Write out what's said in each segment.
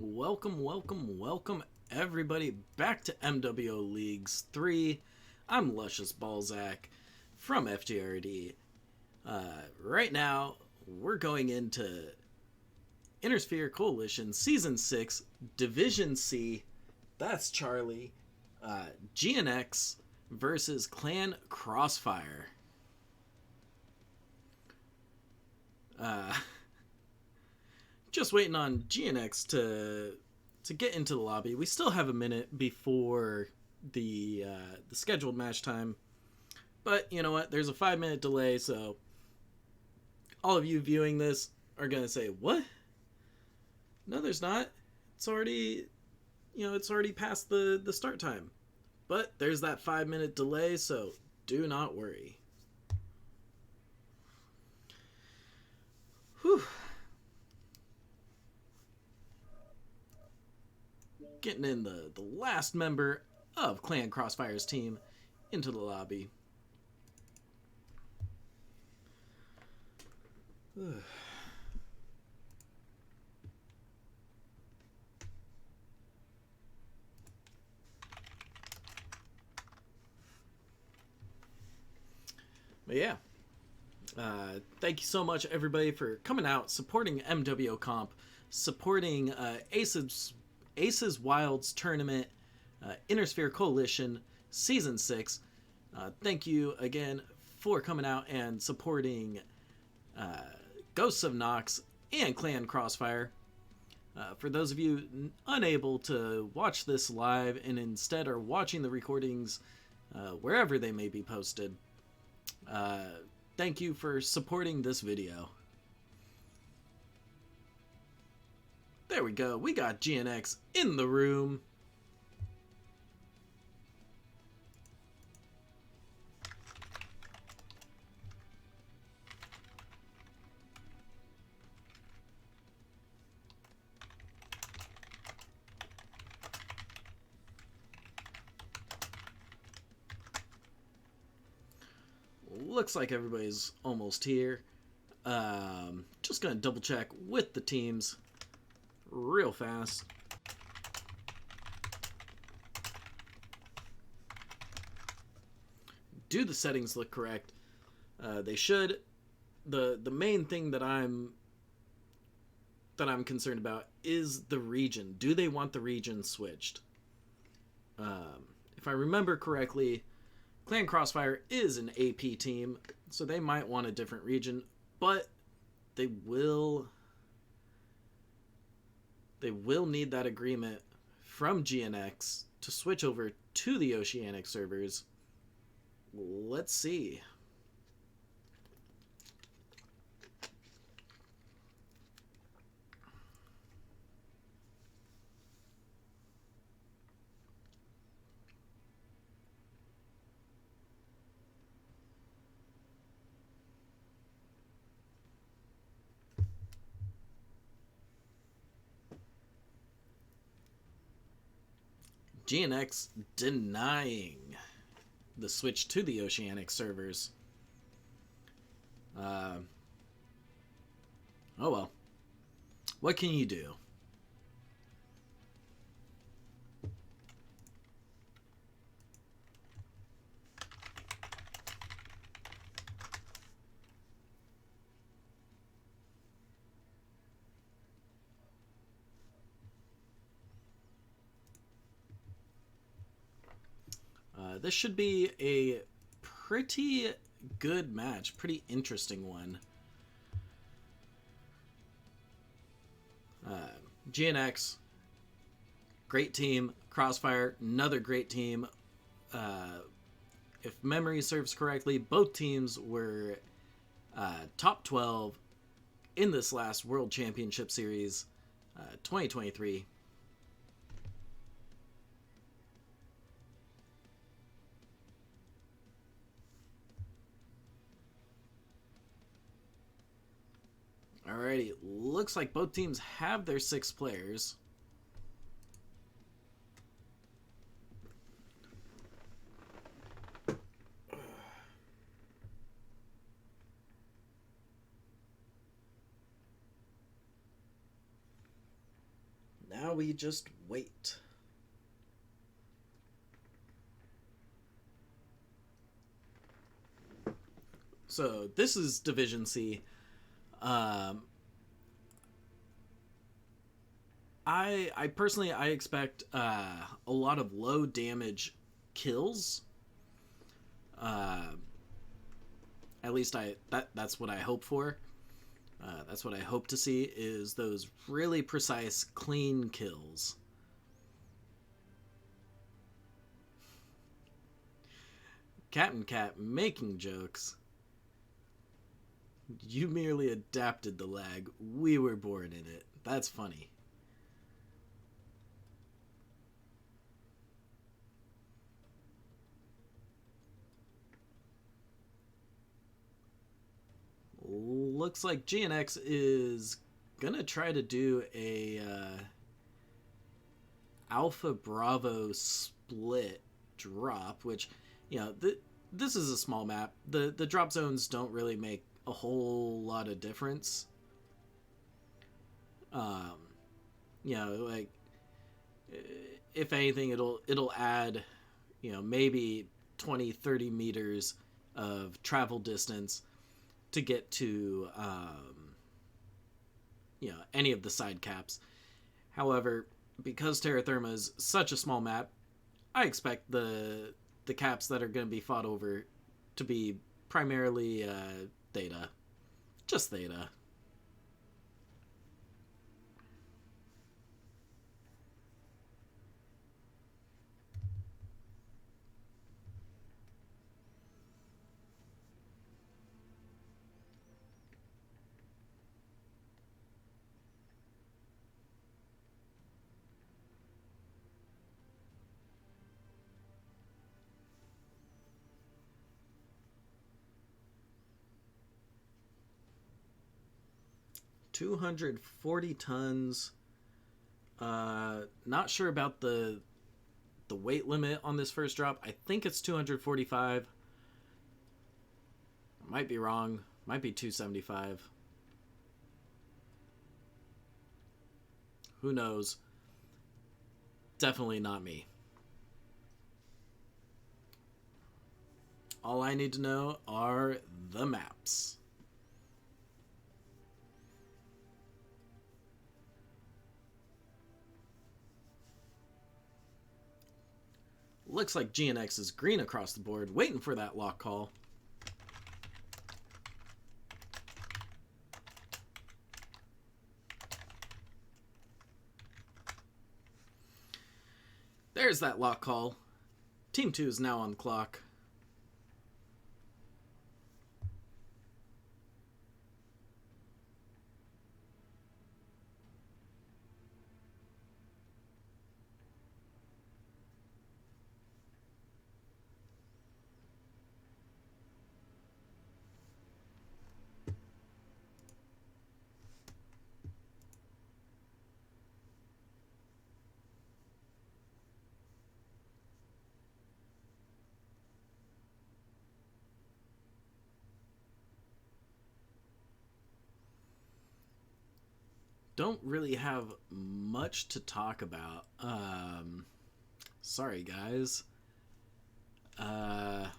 Welcome everybody back to MWO Leagues 3. I'm Luscious Balzac from FGRD. Right now, we're going into Intersphere Coalition Season 6, Division C. That's Charlie. GNX versus Clan Crossfire. Just waiting on GNX to get into the lobby. We still have a minute before the scheduled match time, but you know what? There's a 5-minute delay, so all of you viewing this are gonna say, "What? No, there's not. It's already, it's already past the start time." But there's that 5-minute delay, so do not worry. Whew. Getting in the last member of Clan Crossfire's team into the lobby. But yeah, thank you so much everybody for coming out, supporting MWO Comp, supporting Aces Wilds Tournament, Intersphere Coalition Season 6. Thank you again for coming out and supporting Ghosts of Nox and Clan Crossfire. For those of you unable to watch this live and instead are watching the recordings wherever they may be posted, thank you for supporting this video. There we go. We got GNX in the room. Looks like everybody's almost here. Just gonna double check with the teams real fast. Do the settings look correct? They should. The main thing that I'm concerned about is the region. Do they want the region switched? If I remember correctly, Clan Crossfire is an AP team, so they might want a different region, but they will need that agreement from GNX to switch over to the Oceanic servers. Let's see. GNX denying the switch to the Oceanic servers. Oh well. What can you do? This should be a pretty good match, pretty interesting one. GNX, great team. Crossfire, another great team. If memory serves correctly, both teams were top 12 in this last World Championship Series 2023. Alrighty, looks like both teams have their 6 players. now we just wait. So this is Division C. I personally I expect a lot of low damage kills. At least that's what I hope for. That's what I hope to see, is those really precise, clean kills. Captain Cat making jokes. You merely adapted the lag. We were born in it. That's funny. Looks like GNX is gonna try to do a Alpha Bravo split drop, which, you know, this is a small map. The drop zones don't really make a whole lot of difference. You know, like, if anything, it'll add, you know, maybe 20-30 meters of travel distance to get to you know, any of the side caps. However, because Terra Therma is such a small map, I expect the caps that are going to be fought over to be primarily Theta. Just Theta. $240 tons. Not sure about the weight limit on this first drop. I think it's 245. Might be wrong. Might be 275. Who knows? Definitely not me. All I need to know are the maps. Looks like GNX is green across the board, waiting for that lock call. There's that lock call. Team 2 is now on the clock. Don't really have much to talk about. Sorry, guys. I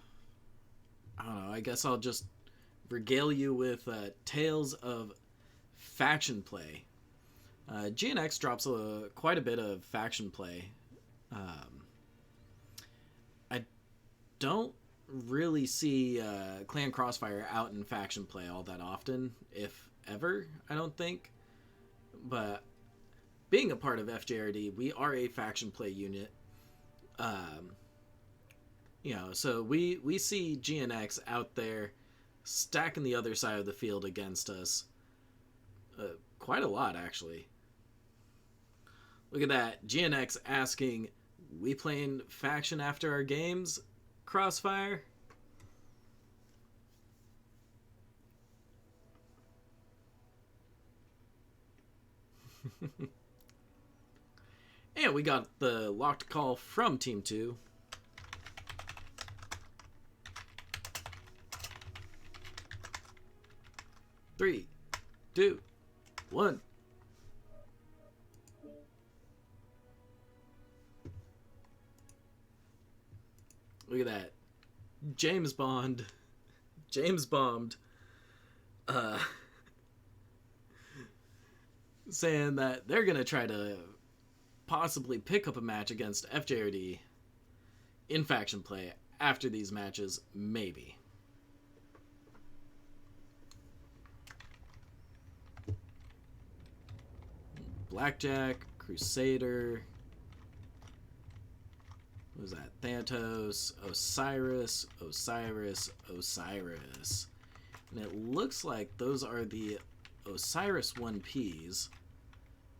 don't know. I guess I'll just regale you with tales of faction play. GNX drops quite a bit of faction play. I don't really see Clan Crossfire out in faction play all that often, if ever, I don't think. But being a part of FJRD, we are a faction play unit. You know, so we see GNX out there stacking the other side of the field against us quite a lot, actually. Look at that. GNX asking, we playing faction after our games, Crossfire? And we got the locked call from Team 2. Three, two, one. Look at that. James bombed. Saying that they're going to try to possibly pick up a match against FJRD in faction play after these matches, maybe. Blackjack, Crusader. What was that? Thanatos, Osiris. And it looks like those are the Osiris 1Ps.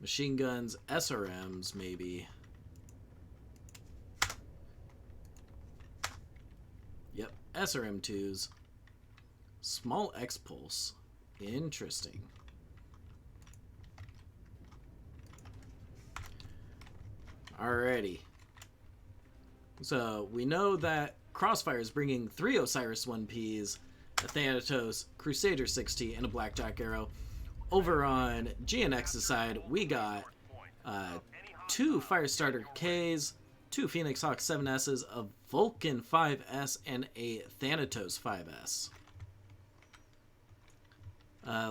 Machine guns, SRMs, maybe. Yep, SRM2s. Small X-Pulse. Interesting. Alrighty. So, we know that Crossfire is bringing 3 Osiris 1Ps, a Thanatos, Crusader 60, and a Blackjack Arrow. Over on GNX's side, we got 2 Firestarter Ks, 2 Phoenix Hawk 7Ss, a Vulcan 5S, and a Thanatos 5S.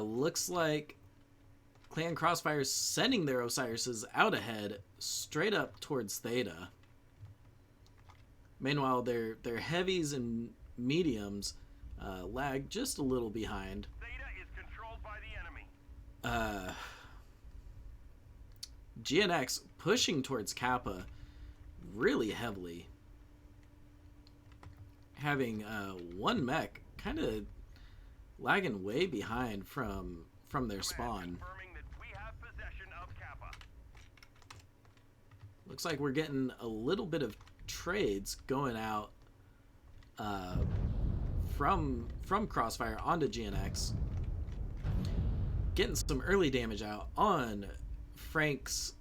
Looks like Clan Crossfire is sending their Osiris's out ahead, straight up towards Theta. Meanwhile, their heavies and mediums lag just a little behind. Theta is controlled by the enemy. GNX pushing towards Kappa really heavily. Having one mech kind of lagging way behind from their spawn. Looks like we're getting a little bit of trades going out from Crossfire onto GNX. Getting some early damage out on Frank's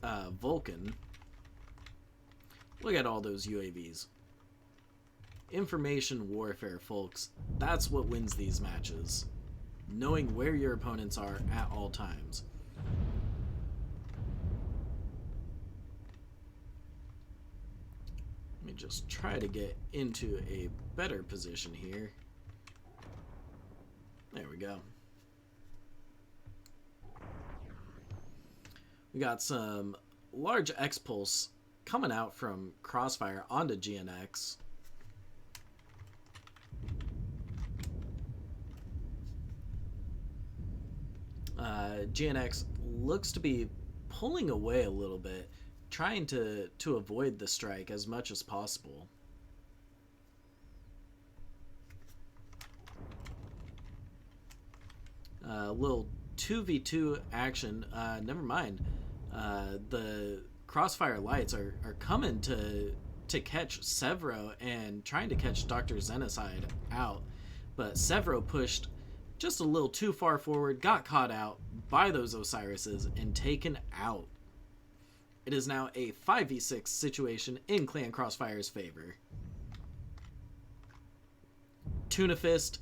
Vulcan. Look at all those UAVs. Information warfare, folks. That's what wins these matches. Knowing where your opponents are at all times. Let me just try to get into a better position here. There we go. We got some large X-Pulse coming out from Crossfire onto GNX. GNX looks to be pulling away a little bit, trying to avoid the strike as much as possible. A little 2v2 action. Never mind. The Crossfire Lights are coming to catch Severo and trying to catch Dr. Xenocide out. But Severo pushed just a little too far forward, got caught out by those Osirises, and taken out. It is now a 5v6 situation in Clan Crossfire's favor. Tuna Fist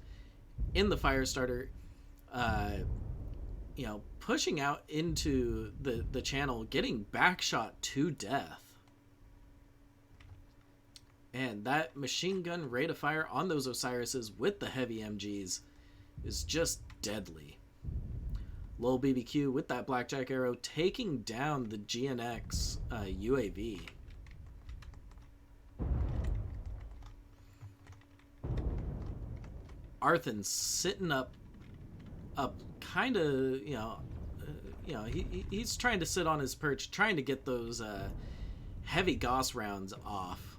in the Firestarter, pushing out into the channel, getting backshot to death. And that machine gun rate of fire on those Osirises with the heavy MGs is just deadly. Lol BBQ with that Blackjack Arrow taking down the GNX UAV. Arthan sitting up kind of, he's trying to sit on his perch, trying to get those heavy Gauss rounds off.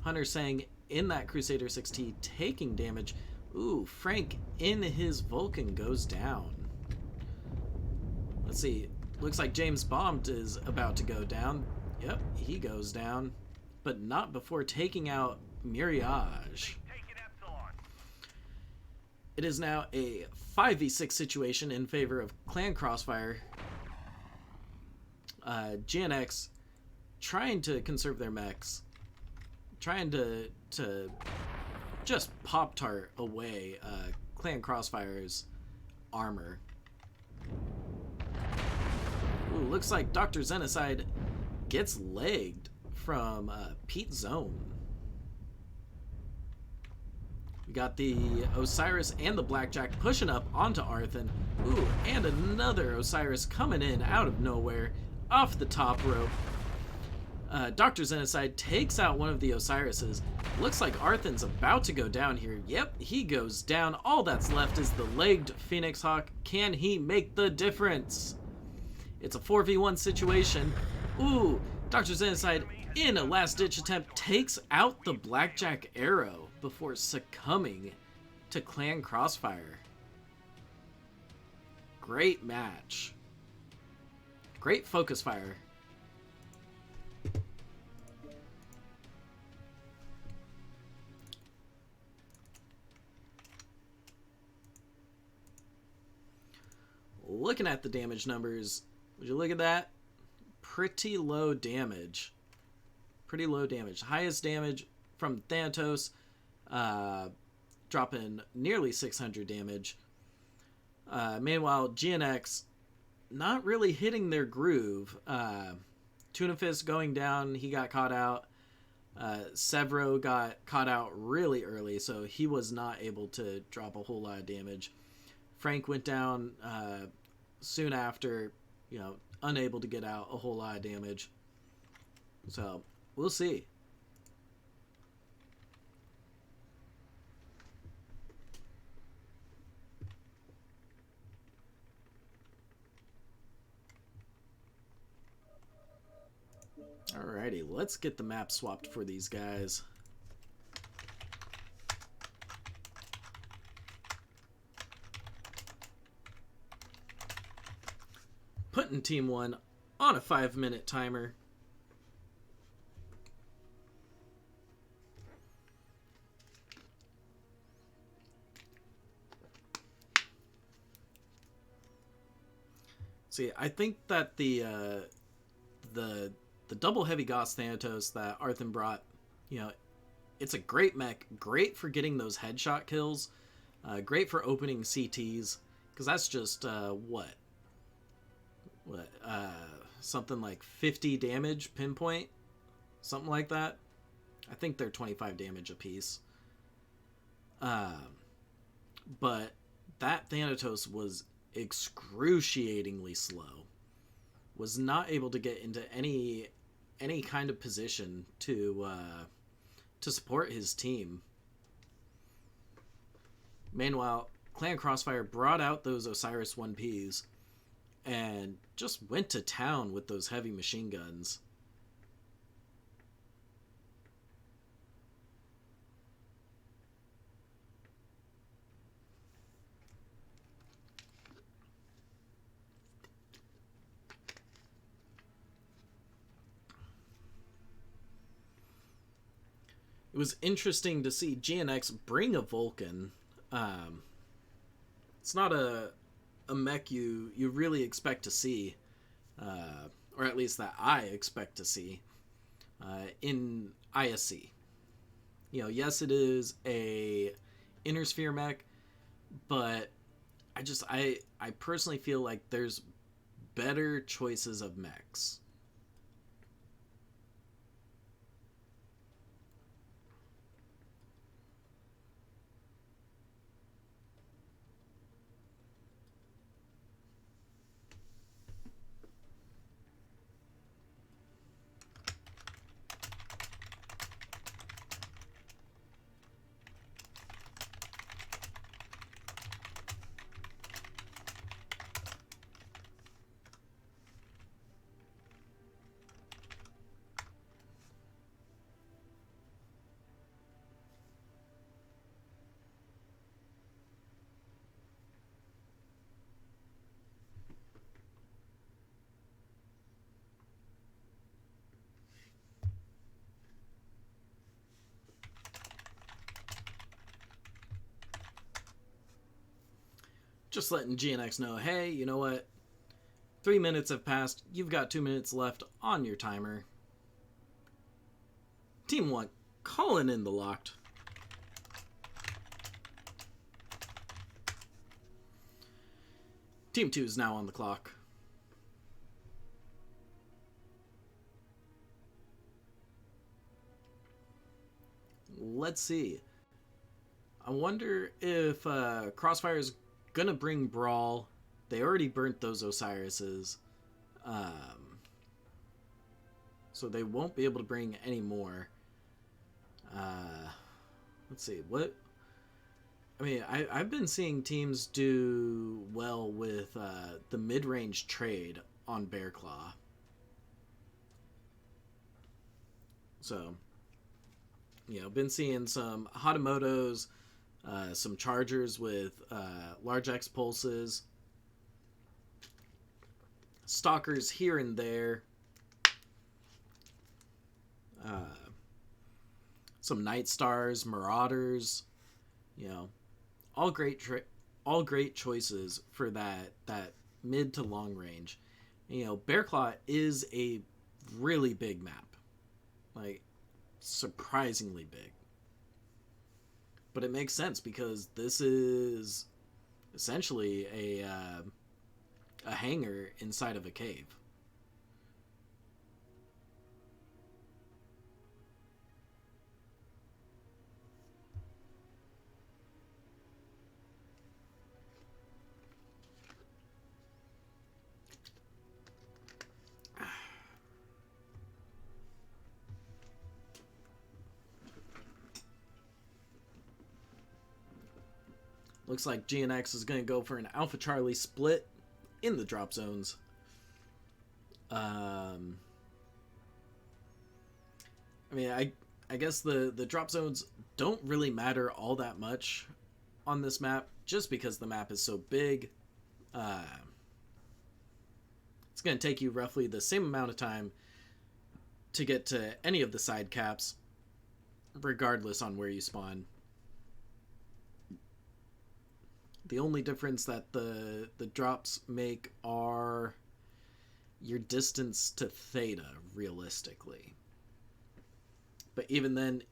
Hunter saying in that Crusader 6T taking damage. Ooh, Frank in his Vulcan goes down. Let's see. Looks like James Bombed is about to go down. Yep, he goes down. But not before taking out Mirage. It is now a 5v6 situation in favor of Clan Crossfire. GNX trying to conserve their mechs. Trying to just Pop-Tart away Clan Crossfire's armor. Ooh, looks like Dr. Xenocide gets legged from Pete Zone. We got the Osiris and the Blackjack pushing up onto Arthen. Ooh, and another Osiris coming in out of nowhere off the top rope. Dr. Xenocide takes out one of the Osirises. Looks like Arthen's about to go down here. Yep, he goes down. All that's left is the legged Phoenix Hawk. Can he make the difference? It's a 4v1 situation. Ooh, Dr. Xenocide, in a last-ditch attempt, takes out the Blackjack Arrow before succumbing to Clan Crossfire. Great match. Great focus fire. Looking at the damage numbers, would you look at that? Pretty low damage. Pretty low damage. Highest damage from Thanatos, dropping nearly 600 damage. Meanwhile, GNX not really hitting their groove. Tuna Fist going down, he got caught out. Severo got caught out really early, so he was not able to drop a whole lot of damage. Frank went down soon after, you know, unable to get out a whole lot of damage. So, we'll see. Alrighty, let's get the map swapped for these guys. Putting Team 1 on a 5-minute timer. See, I think that the double heavy Gauss Thanatos that Arthen brought, you know, it's a great mech, great for getting those headshot kills, great for opening CTs, because that's just something like 50 damage pinpoint, something like that. I think they're 25 damage apiece. But that Thanatos was excruciatingly slow. Was not able to get into any kind of position to support his team. Meanwhile, Clan Crossfire brought out those Osiris 1Ps and just went to town with those heavy machine guns. It was interesting to see GNX bring a Vulcan. It's not a mech you really expect to see, or at least that I expect to see, in ISC. You know, yes, it is a inner sphere mech, but I personally feel like there's better choices of mechs. Just letting GNX know, hey, you know what? 3 minutes have passed. You've got 2 minutes left on your timer. Team 1, calling in the locked. Team 2 is now on the clock. let's see. I wonder if Crossfire's gonna bring Brawl. They already burnt those Osirises. So they won't be able to bring any more. Let's see. What... I mean, I've been seeing teams do well with the mid-range trade on Bear Claw. So, you know, been seeing some Hatamotos, some Chargers with large X pulses, Stalkers here and there, some Night Stars, Marauders, you know, all great choices for that mid to long range. And, you know, Bear Claw is a really big map. Like, surprisingly big. But it makes sense because this is essentially a hangar inside of a cave. Looks like GNX is going to go for an Alpha Charlie split in the drop zones. I mean, I guess the drop zones don't really matter all that much on this map, just because the map is so big. It's going to take you roughly the same amount of time to get to any of the side caps, regardless on where you spawn. The only difference that the drops make are your distance to Theta, realistically. But even then,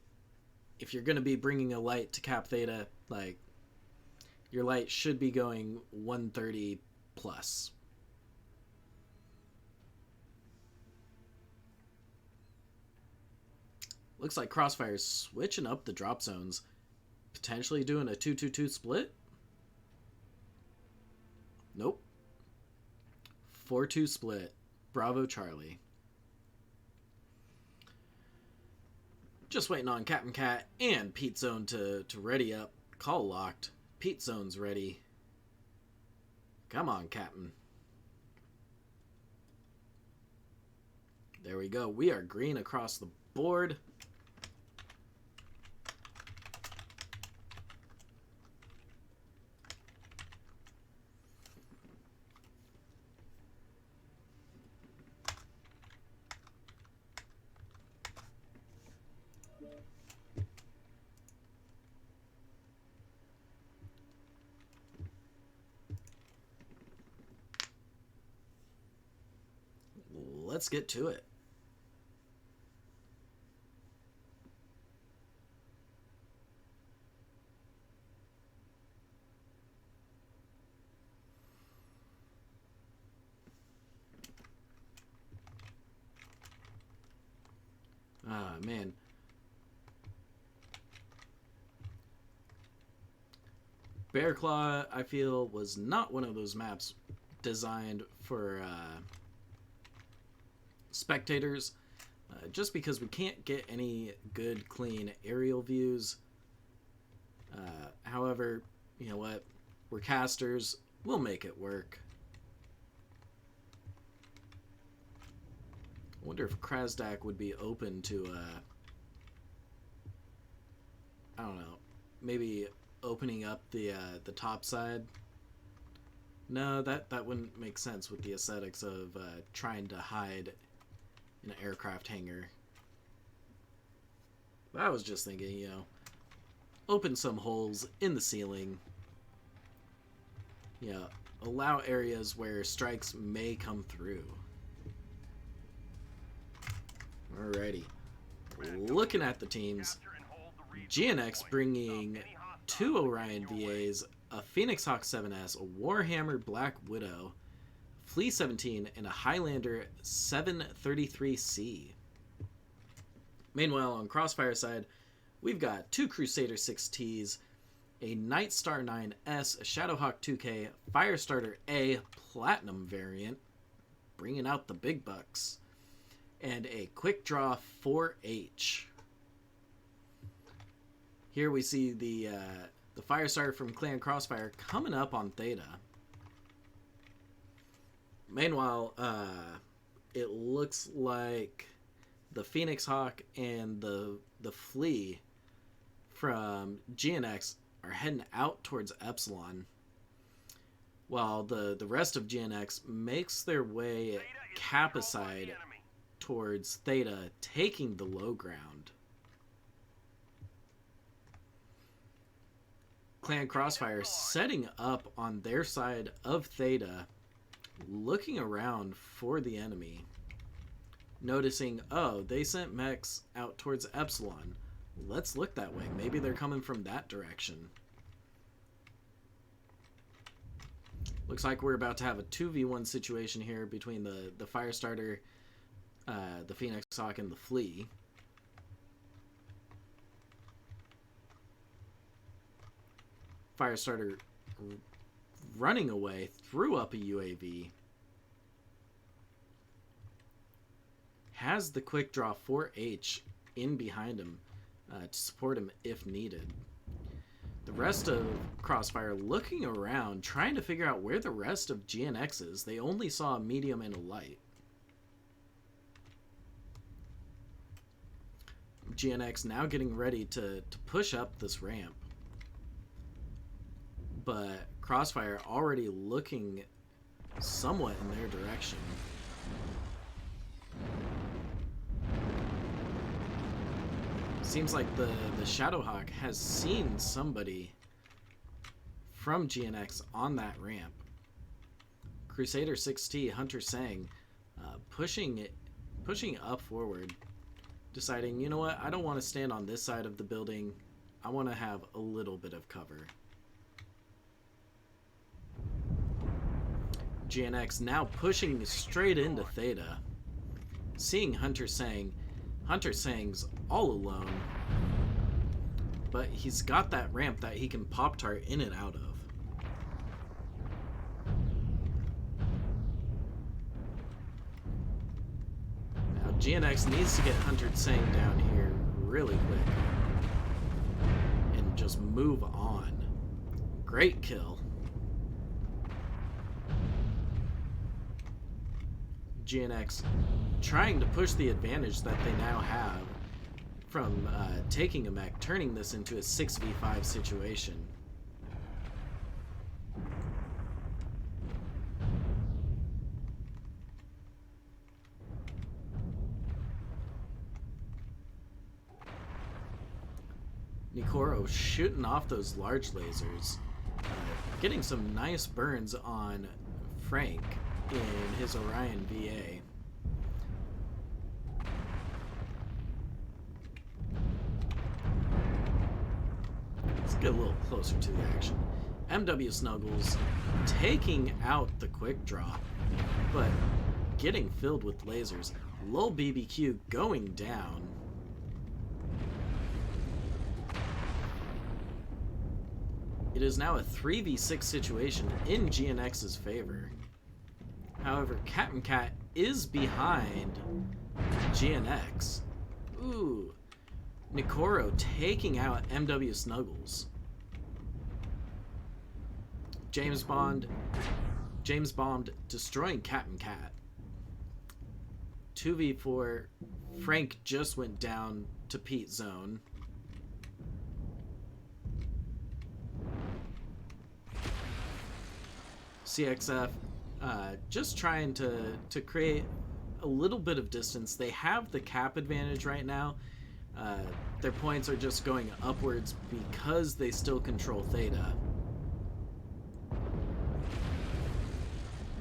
if you're going to be bringing a light to cap Theta, like, your light should be going 130 plus. Looks like Crossfire's switching up the drop zones, potentially doing a 2-2-2 split. Nope. 4-2 split. Bravo Charlie. Just waiting on Captain Cat and Pete Zone to ready up. Call locked. Pete Zone's ready. Come on, Captain. There we go. We are green across the board. Let's get to it. Ah, man. Bear Claw, I feel, was not one of those maps designed for spectators, just because we can't get any good, clean aerial views. However, you know what? We're casters. We'll make it work. I wonder if Krasdak would be open to, I don't know, maybe opening up the top side. No, that wouldn't make sense with the aesthetics of trying to hide an aircraft hangar. But I was just thinking, you know, open some holes in the ceiling. You know, allow areas where strikes may come through. Alrighty. Looking at the teams, GNX bringing 2 Orion VAs, a Phoenix Hawk 7S, a Warhammer Black Widow, Flea 17, and a Highlander 733C. Meanwhile, on Crossfire side, we've got 2 Crusader 6Ts, a Nightstar 9S, a Shadowhawk 2K, Firestarter A Platinum variant, bringing out the big bucks, and a Quick Draw 4H. Here we see the Firestarter from Clan Crossfire coming up on Theta. Meanwhile, it looks like the Phoenix Hawk and the Flea from GNX are heading out towards Epsilon, while the rest of GNX makes their way Capacide towards Theta, taking the low ground. Clan Crossfire setting up on their side of Theta, looking around for the enemy, noticing, oh, they sent mechs out towards Epsilon. Let's look that way. Maybe they're coming from that direction. Looks like we're about to have a 2v1 situation here between the Firestarter, the Phoenix Hawk, and the Flea. Firestarter running away, threw up a UAV. Has the Quick Draw 4H in behind him to support him if needed. The rest of Crossfire looking around, trying to figure out where the rest of GNX is. They only saw a medium and a light. GNX now getting ready to push up this ramp. But Crossfire already looking somewhat in their direction. Seems like the Shadowhawk has seen somebody from GNX on that ramp. Crusader 6T, Hunter Sang, pushing up forward, deciding, you know what, I don't want to stand on this side of the building. I want to have a little bit of cover. GNX now pushing straight into Theta, seeing Hunter Sang. Hunter Sang's all alone, but he's got that ramp that he can Pop-Tart in and out of. Now GNX needs to get Hunter Sang down here really quick and just move on. Great kill. GNX trying to push the advantage that they now have from taking a mech, turning this into a 6v5 situation. Nikoro shooting off those large lasers, getting some nice burns on Frank in his Orion VA. Let's get a little closer to the action. MW Snuggles taking out the Quick Draw, but getting filled with lasers. Lil BBQ going down. It is now a 3v6 situation in GNX's favor. However, Captain Cat is behind GNX. Ooh. Nikoro taking out MW Snuggles. James Bond destroying Captain Cat. 2v4. Frank just went down to Pete Zone. CXF just trying to create a little bit of distance. They have the cap advantage right now. Their points are just going upwards because they still control Theta.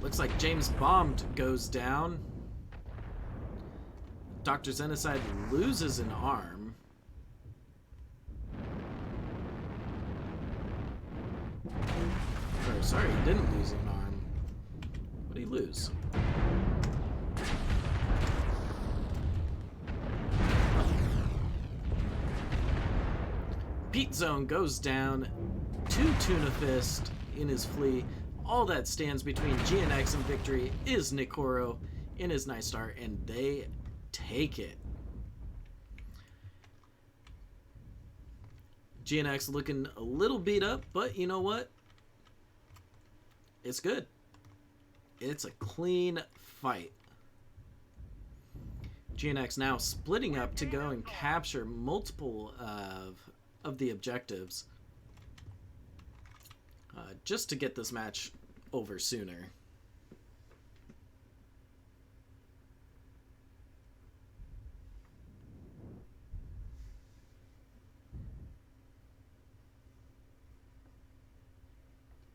Looks like James Bombed goes down. Dr. Xenocide loses an arm. Or, sorry, he didn't lose an arm. What did he lose? Pete Zone goes down to Tuna Fist in his flea. All that stands between GNX and victory is Nikoro in his Night Star, and they take it. GNX looking a little beat up, but you know what? It's good. It's a clean fight. GNX now splitting up to go and capture multiple of the objectives just to get this match over sooner.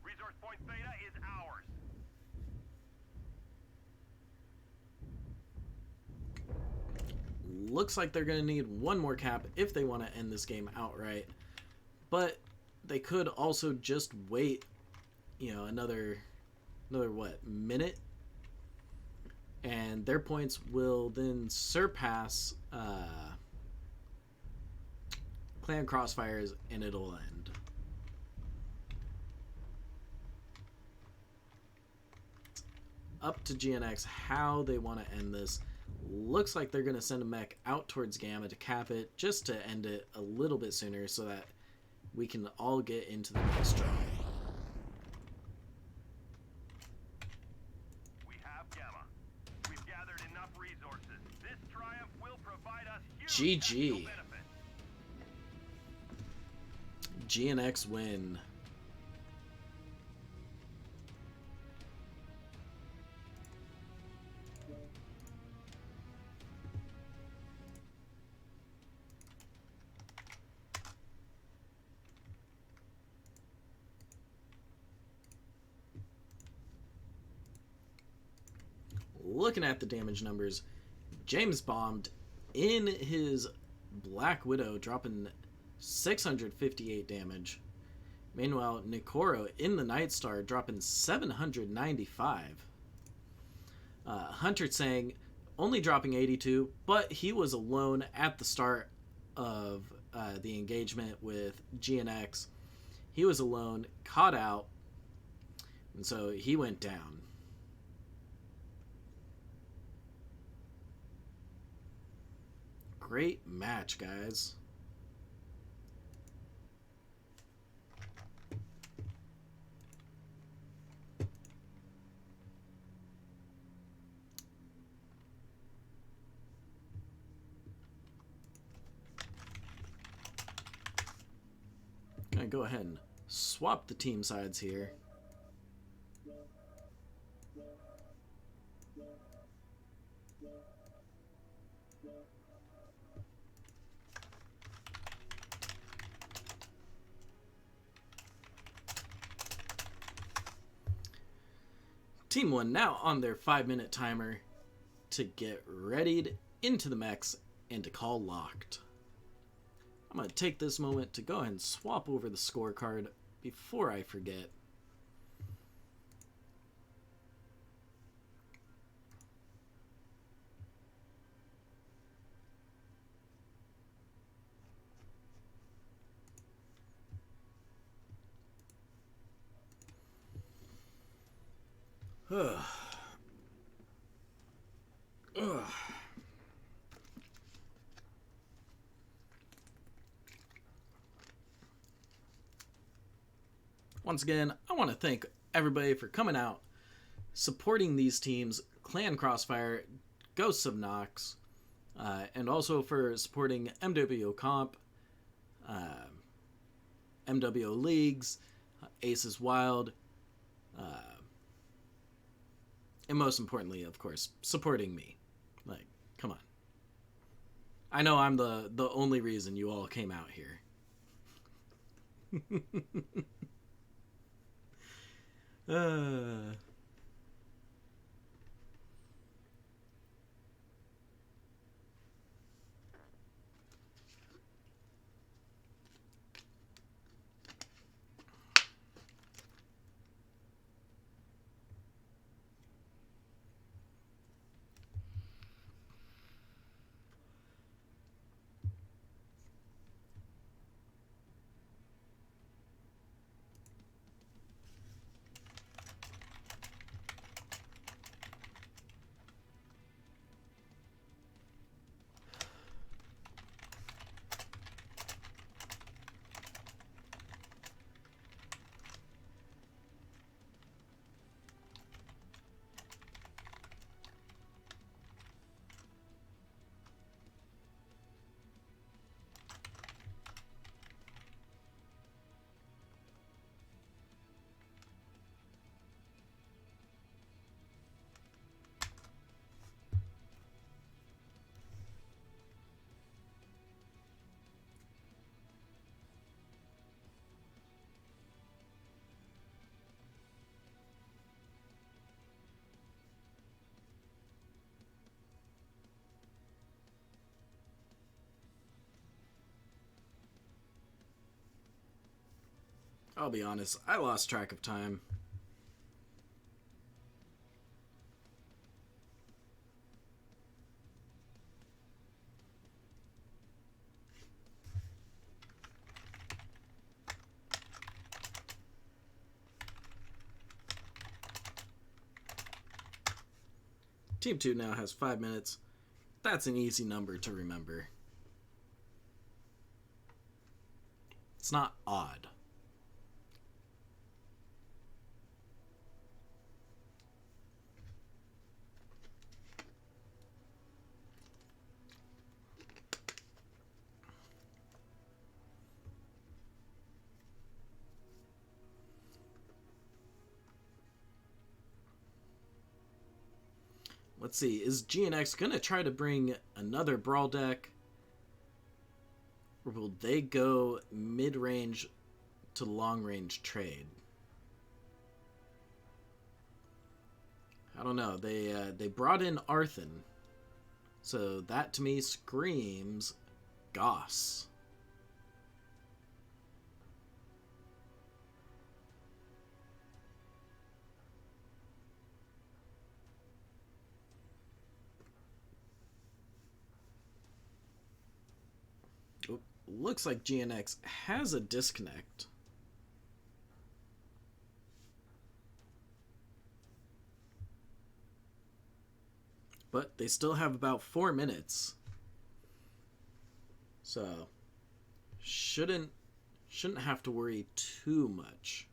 Resource point Theta is ours. Looks like they're going to need one more cap if they want to end this game outright. But they could also just wait, you know, another what, minute? And their points will then surpass Clan Crossfire's, and it'll end. Up to GNX how they want to end this. Looks like they're going to send a mech out towards Gamma to cap it, just to end it a little bit sooner so that we can all get into the next draw. We have Gamma. We've gathered enough resources. This triumph will provide us huge GG. benefits. GNX win. Looking at the damage numbers, James bombed in his Black Widow, dropping 658 damage. Meanwhile, Nikoro in the Night Star, dropping 795. Hunter saying only dropping 82, but he was alone at the start of the engagement with GNX. He was alone, caught out, and so he went down. Great match, guys. Gonna go ahead and swap the team sides here. Team 1 now on their 5-minute timer to get readied into the mechs and to call locked. I'm going to take this moment to go ahead and swap over the scorecard before I forget. Ugh. Ugh. Once again, I want to thank everybody for coming out, supporting these teams, Clan Crossfire, Ghosts of Nox, and also for supporting MWO Comp, MWO Leagues, Aces Wild, and most importantly, of course, supporting me. Like, come on. I know I'm the only reason you all came out here. I'll be honest, I lost track of time. Team 2 now has 5 minutes. That's an easy number to remember. It's not odd. Let's see, is GNX going to try to bring another Brawl deck? Or will they go mid-range to long-range trade? I don't know. They brought in Arthen. So that to me screams Goss. Looks like GNX has a disconnect. But they still have about 4 minutes. So shouldn't have to worry too much.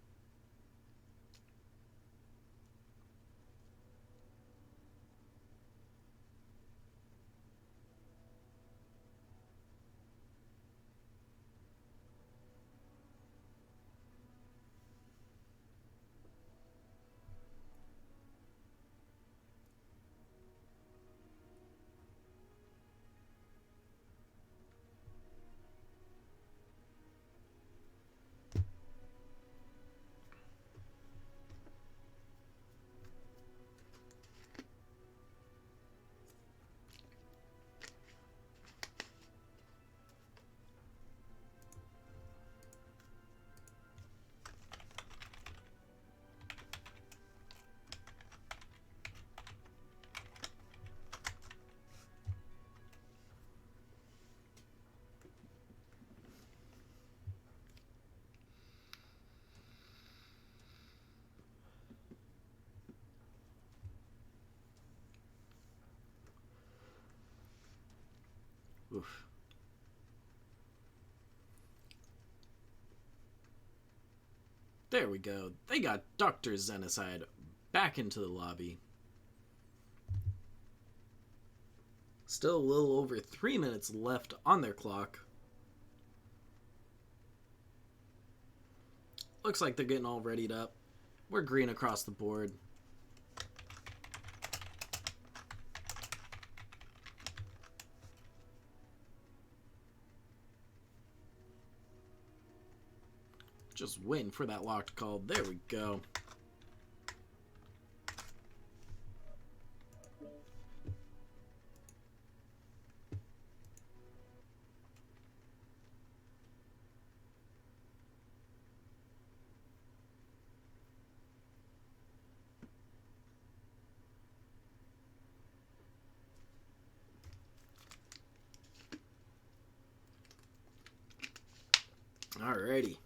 Oof. There we go. They got Dr. Xenocide back into the lobby. Still a little over 3 minutes left on their clock. Looks like they're getting all readied up. We're green across the board. Just waiting for that locked call. There we go. Alrighty.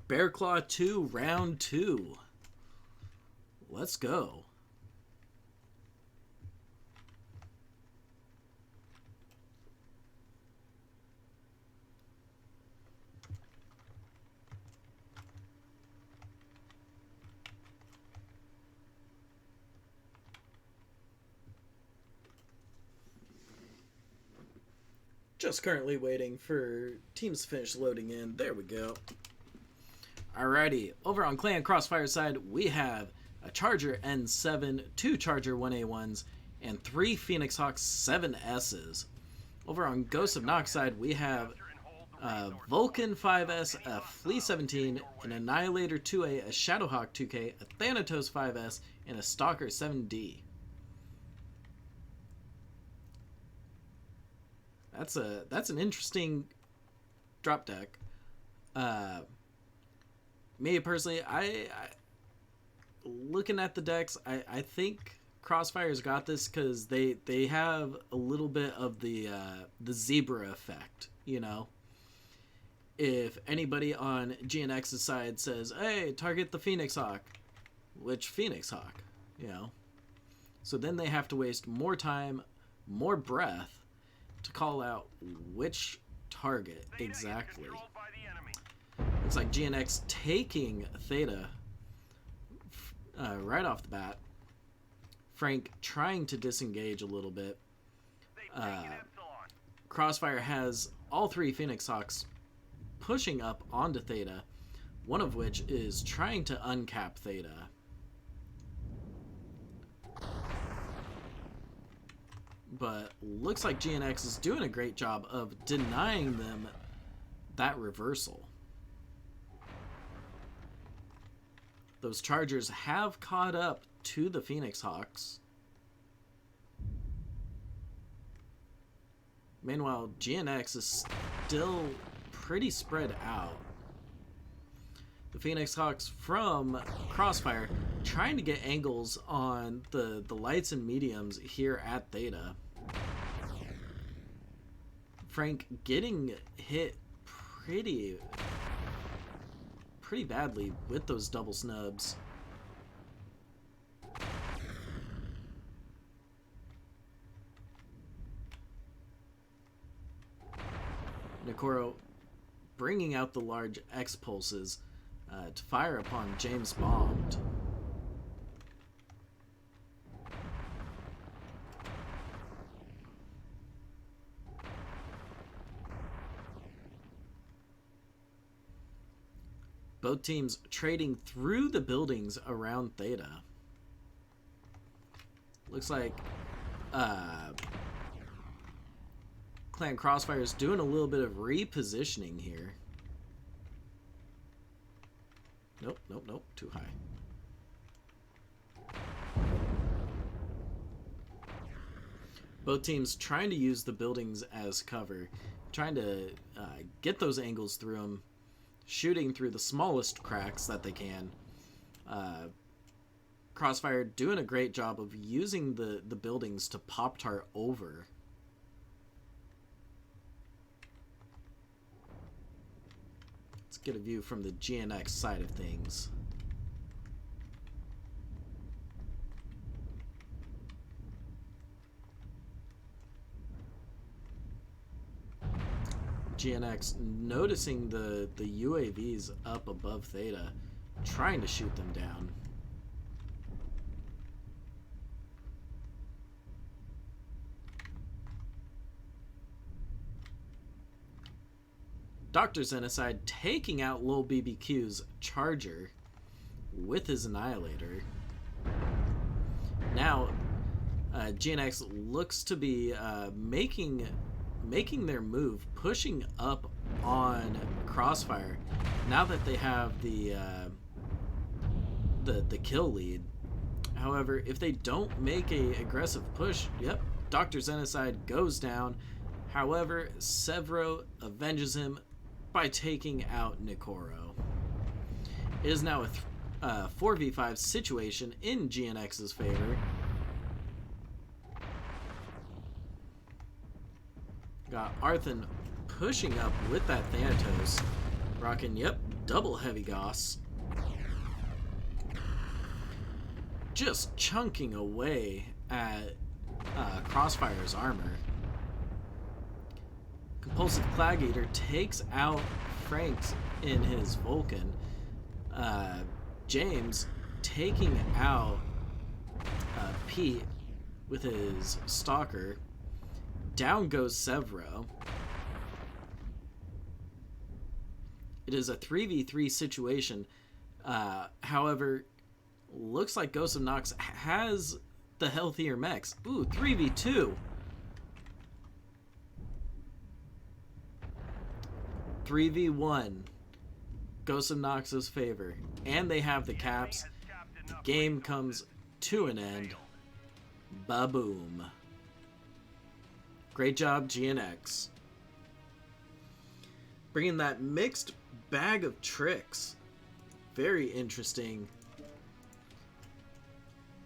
Bear Claw 2, round 2. Let's go. Just currently waiting for teams to finish loading in. There we go. Alrighty, over on Clan Crossfire side, we have a Charger N7, 2 Charger 1A1s, and 3 Phoenix Hawk 7Ss. Over on Ghost of Nox side, we have a Vulcan 5S, a Flea 17, an Annihilator 2A, a Shadowhawk 2K, a Thanatos 5S, and a Stalker 7D. That's an interesting drop deck. me personally, I looking at the decks, I think Crossfire's got this because they have a little bit of the zebra effect, you know. If anybody on GNX's side says, "Hey, target the Phoenix Hawk," which Phoenix Hawk, you know? So then they have to waste more time, more breath to call out which target exactly. Looks like GNX taking Theta right off the bat. Frank trying to disengage a little bit. Crossfire has all three Phoenix Hawks pushing up onto Theta, one of which is trying to uncap Theta. But looks like GNX is doing a great job of denying them that reversal. Those Chargers have caught up to the Phoenix Hawks. Meanwhile, GNX is still pretty spread out. The Phoenix Hawks from Crossfire trying to get angles on the lights and mediums here at Theta. Frank getting hit pretty badly with those double snubs. Nikoro bringing out the large X pulses to fire upon James Bond. Both teams trading through the buildings around Theta. Looks like Clan Crossfire is doing a little bit of repositioning here. Nope, nope, nope, too high. Both teams trying to use the buildings as cover, trying to get those angles through them, shooting through the smallest cracks that they can. Crossfire doing a great job of using the buildings to Pop-Tart over. Let's get a view from the GNX side of things. GNX noticing the UAVs up above Theta, trying to shoot them down. Dr. Xenocide taking out Lil BBQ's Charger with his Annihilator. Now, GNX looks to be making their move, pushing up on Crossfire now that they have the kill lead. However, if they don't make a aggressive push, yep, Dr. Xenocide goes down. However, Severo avenges him by taking out Nikoro. It is now a 4v5 situation in GNX's favor. Got Arthur pushing up with that Thanatos. Rocking, yep, double heavy Goss. Just chunking away at Crossfire's armor. Compulsive Clag Eater takes out Franks in his Vulcan. James taking out Pete with his Stalker. Down goes Severo. It is a 3v3 situation. However, looks like Ghost of Nox has the healthier mechs. Ooh, 3v2. 3v1. Ghost of Nox's favor. And they have the caps. The game comes to an end. Ba-boom. Great job, GNX. Bringing that mixed bag of tricks very interesting.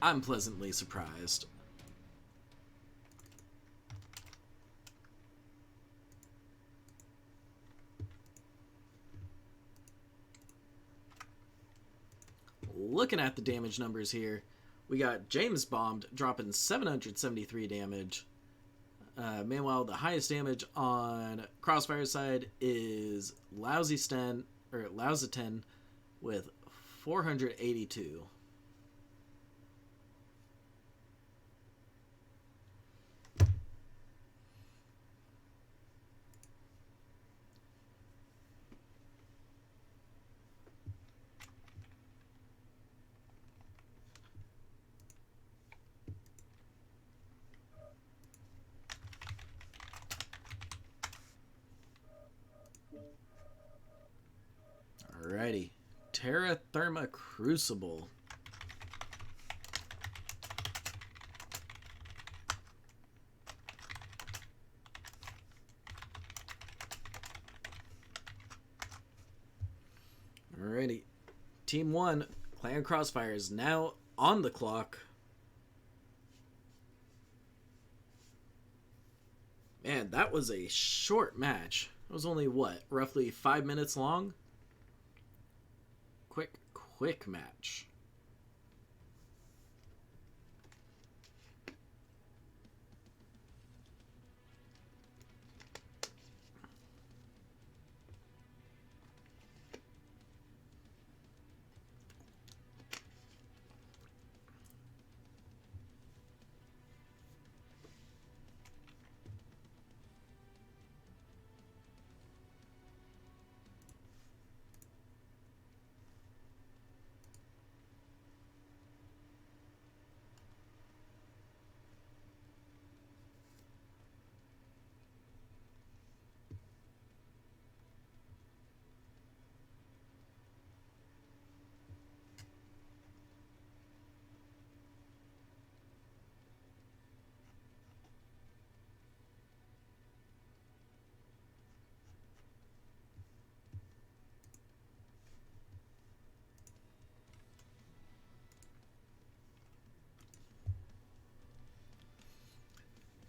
I'm pleasantly surprised. Looking at the damage numbers here, we got James Bombed dropping 773 damage. Meanwhile, the highest damage on Crossfire's side is Lousitan with 482. Alrighty. Terra Therma Crucible. Alrighty. Team 1, Clan Crossfire, is now on the clock. Man, that was a short match. It was only, what, roughly 5 minutes long? Quick match.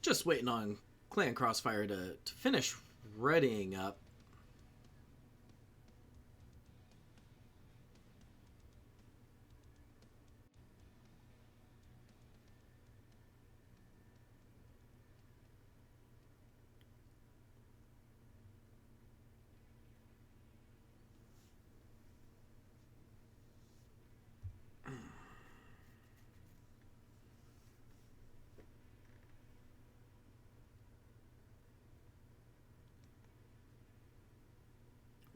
Just waiting on Clan Crossfire to finish readying up.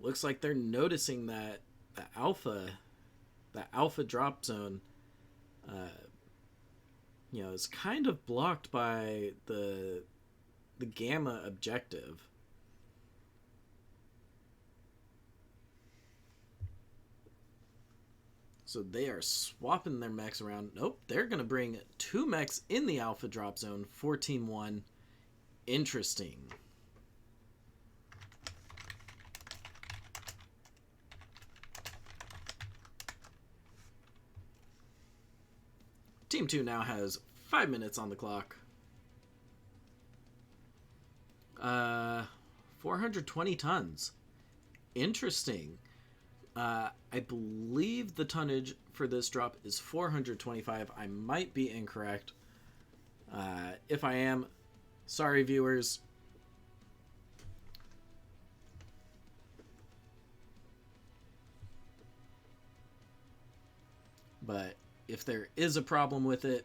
Looks like they're noticing that the alpha drop zone, is kind of blocked by the gamma objective. So they are swapping their mechs around. Nope, they're going to bring 2 mechs in the alpha drop zone for Team 1. Interesting. Team 2 now has 5 minutes on the clock. 420 tons. Interesting. I believe the tonnage for this drop is 425. I might be incorrect. If I am, sorry, viewers. But if there is a problem with it,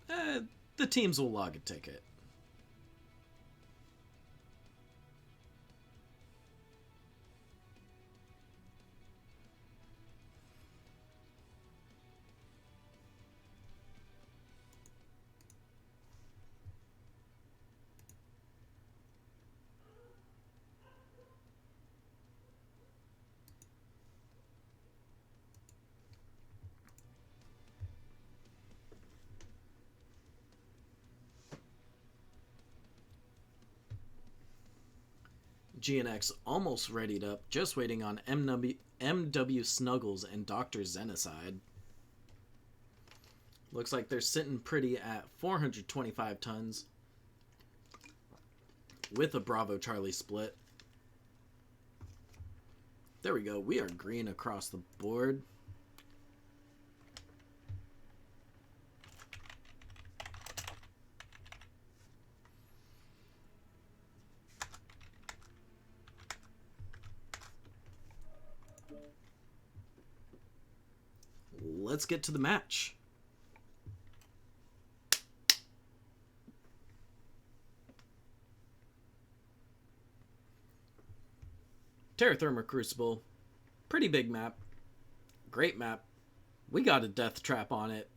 the teams will log a ticket. GNX almost readied up, just waiting on MW Snuggles and Dr. Zenocide. Looks like they're sitting pretty at 425 tons with a Bravo Charlie split. There we go. We are green across the board. Let's get to the match. Terra Therma Crucible. Pretty big map. Great map. We got a death trap on it.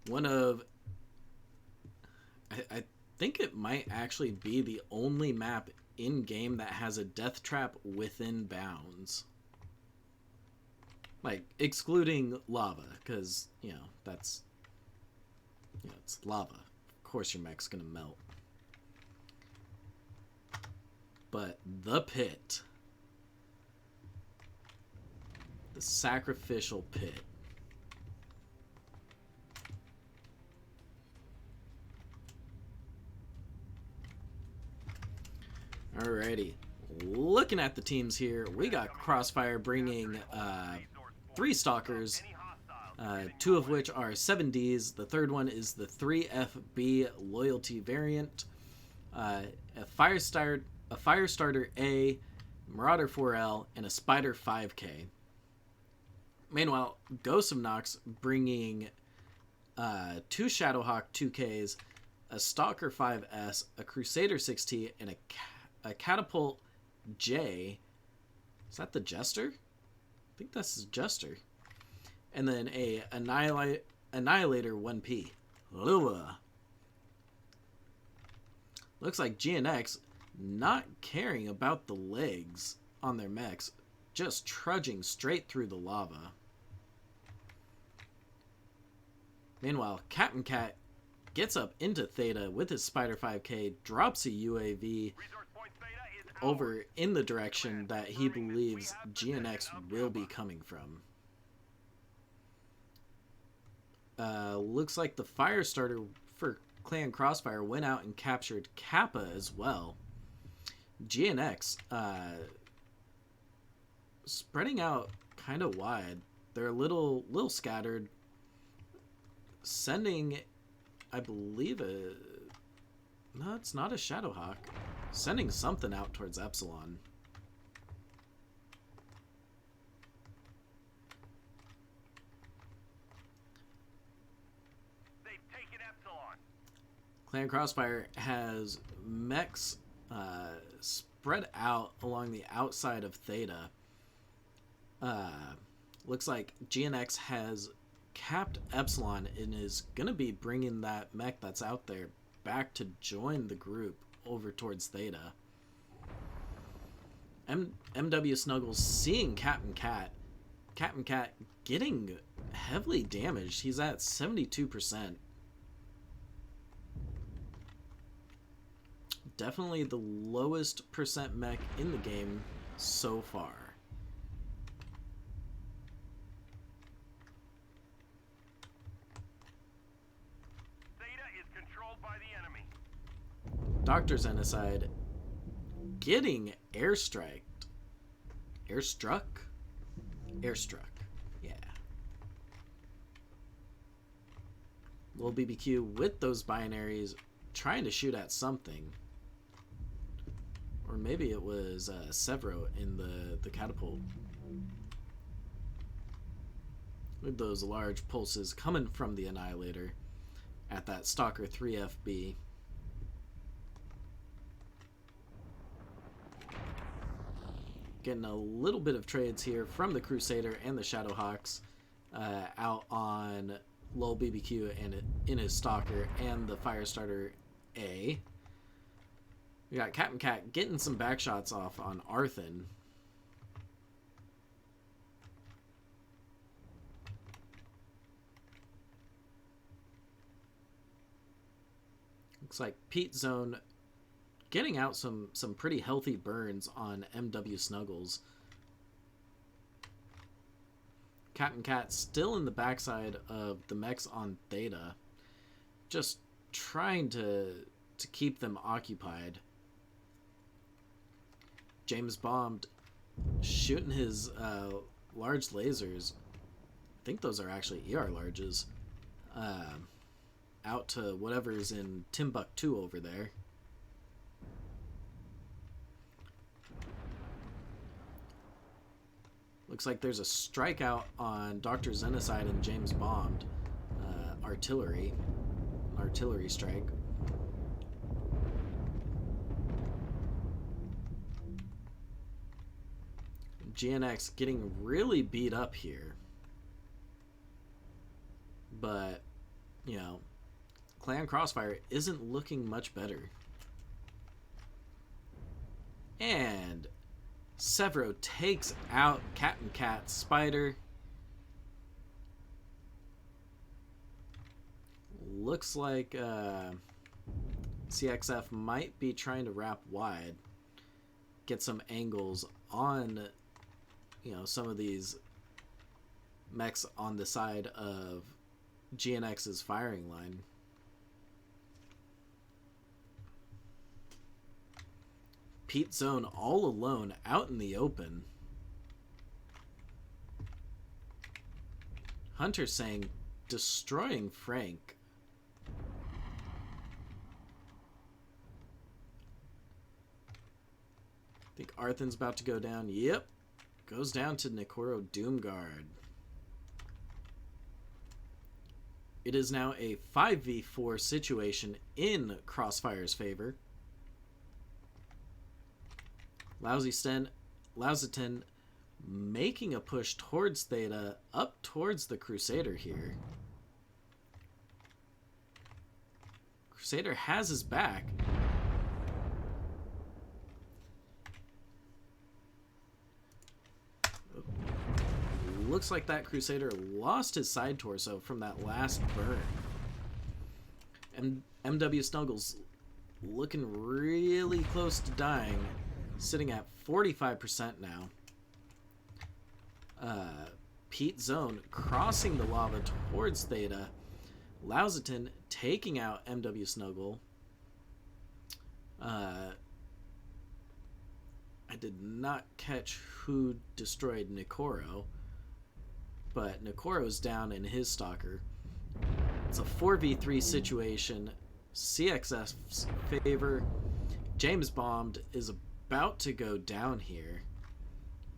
One of... I think it might actually be the only map in-game that has a death trap within bounds. Like, excluding lava, because, you know, that's... You know, it's lava. Of course your mech's gonna melt. But the pit. The sacrificial pit. Alrighty. Looking at the teams here, we got Crossfire bringing 3 Stalkers, 2 of which are 7Ds. The third one is the 3FB Loyalty variant. A Firestarter A, Marauder 4L, and a Spider 5K. Meanwhile, Ghost of Nox bringing 2 Shadowhawk 2Ks, a Stalker 5S, a Crusader 6T, and a Catapult J. Is that the Jester? I think that's the Jester. And then a Annihilator 1P. Ugh. Looks like GNX not caring about the legs on their mechs, just trudging straight through the lava. Meanwhile, Captain Cat gets up into Theta with his Spider 5K, drops a UAV over in the direction that he believes GNX will be coming from. Looks like the Firestarter for Clan Crossfire went out and captured Kappa as well. GNX spreading out kind of wide. They're a little scattered. Sending, I believe, no, it's not a Shadowhawk. Sending something out towards Epsilon. They've taken Epsilon. Clan Crossfire has mechs spread out along the outside of Theta. Looks like GNX has capped Epsilon and is going to be bringing that mech that's out there back to join the group over towards Theta. MW Snuggles seeing Captain Cat. Captain Cat getting heavily damaged. He's at 72%. Definitely the lowest percent mech in the game so far. Theta is controlled by the enemy. Dr. Zenocide getting airstriked. Airstruck? Airstruck. Yeah. Little BBQ with those binaries trying to shoot at something. Or maybe it was Severo in the catapult. With those large pulses coming from the Annihilator at that Stalker 3FB. Getting a little bit of trades here from the Crusader and the Shadowhawks out on Lol BBQ and in his Stalker and the Firestarter A. We got Captain Cat getting some back shots off on Arthen. Looks like Pete Zone getting out some pretty healthy burns on MW Snuggles. Cat and Cat still in the backside of the mechs on Theta, just trying to keep them occupied. James Bombed shooting his large lasers. I think those are actually ER larges. Out to whatever's in Timbuktu over there. Looks like there's a strikeout on Dr. Xenocide and James Bombed. Artillery strike. GNX getting really beat up here. But, you know, Clan Crossfire isn't looking much better. And Severo takes out Cat and Cat Spider. Looks like CXF might be trying to wrap wide. Get some angles on, you know, some of these mechs on the side of GNX's firing line. Pete Zone all alone out in the open. Hunter saying destroying Frank. I think Arthan's about to go down. Yep. Goes down to Nikoro Doomguard. It is now a 5v4 situation in Crossfire's favor. Lousiton making a push towards Theta, up towards the Crusader here. Crusader has his back. Looks like that Crusader lost his side torso from that last burn. And MW Snuggles looking really close to dying, sitting at 45% now. Pete Zone crossing the lava towards Theta. Lousiton taking out MW Snuggle. I did not catch who destroyed Nikoro, but Nikoro's down in his stalker. It's a 4v3 situation. CXF's favor. James Bombed is about to go down here.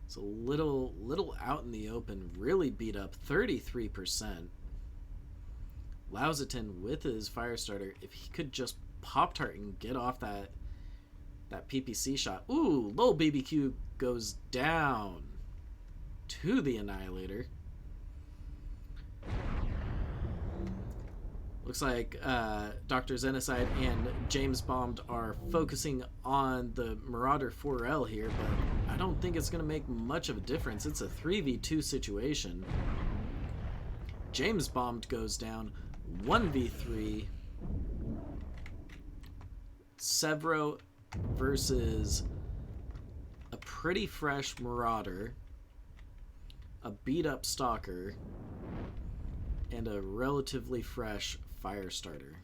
It's a little out in the open, really beat up, 33%. Lousiton with his Firestarter, if he could just Pop-Tart and get off that PPC shot. Ooh, low BBQ goes down to the Annihilator. Looks like Dr. Xenocide and James Bombed are focusing on the Marauder 4L here, but I don't think it's going to make much of a difference. It's a 3v2 situation. James Bombed goes down 1v3. Severo versus a pretty fresh Marauder, a beat-up Stalker, and a relatively fresh Firestarter.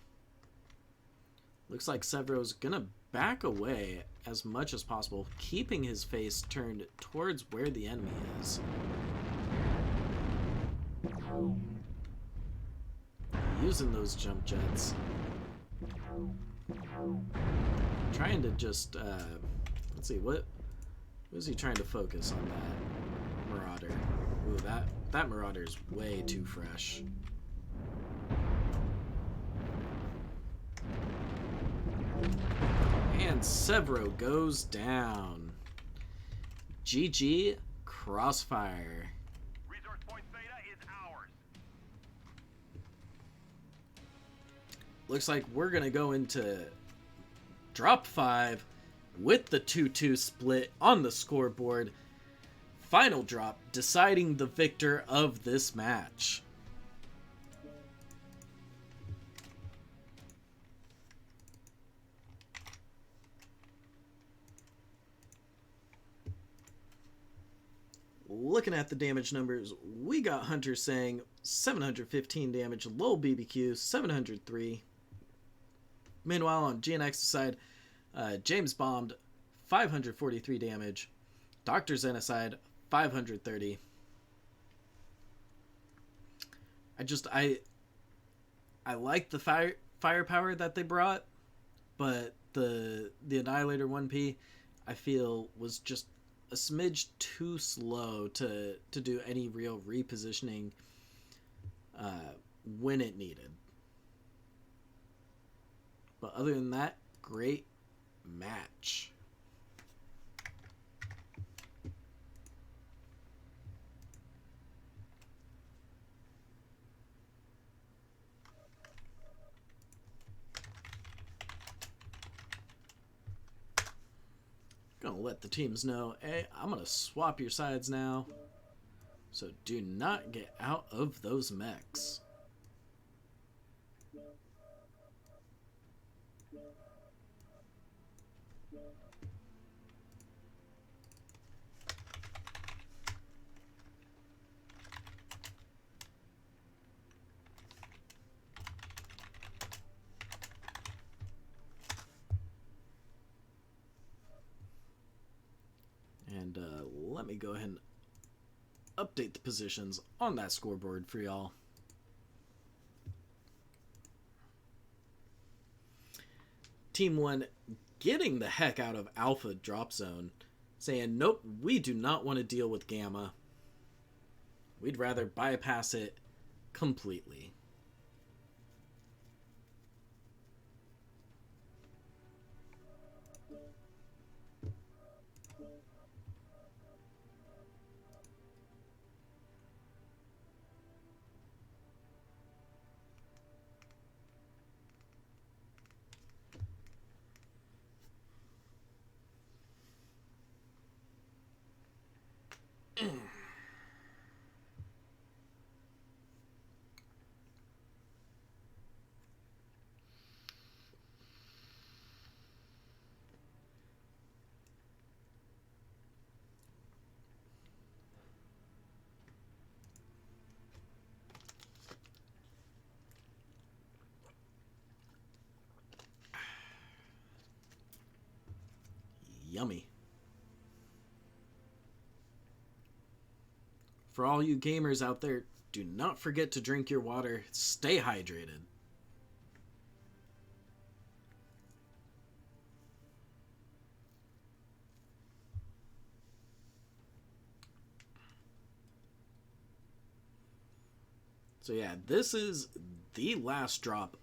Looks like Severo's gonna back away as much as possible, keeping his face turned towards where the enemy is. Using those jump jets. Trying to just, let's see, what was he trying to focus on that Marauder? Ooh, that Marauder's way too fresh. And Severo goes down. GG Crossfire. Resource point Theta is ours. Looks like we're gonna go into drop 5 with the 2-2 split on the scoreboard. Final drop deciding the victor of this match. looking at the damage numbers, we got Hunter saying 715 damage, Lowell BBQ 703. Meanwhile, on GNX's side, James bombed 543 damage, Dr. Zenocide 530. I like the firepower that they brought, but the Annihilator 1P I feel was just a smidge too slow to do any real repositioning when it needed. But other than that, great match. Gonna let the teams know, hey, I'm gonna swap your sides now, so do not get out of those mechs. And let me go ahead and update the positions on that scoreboard for y'all. Team 1 getting the heck out of Alpha drop zone, saying, nope, we do not want to deal with Gamma. We'd rather bypass it completely. Yummy. For all you gamers out there, do not forget to drink your water. Stay hydrated. So yeah, this is the last drop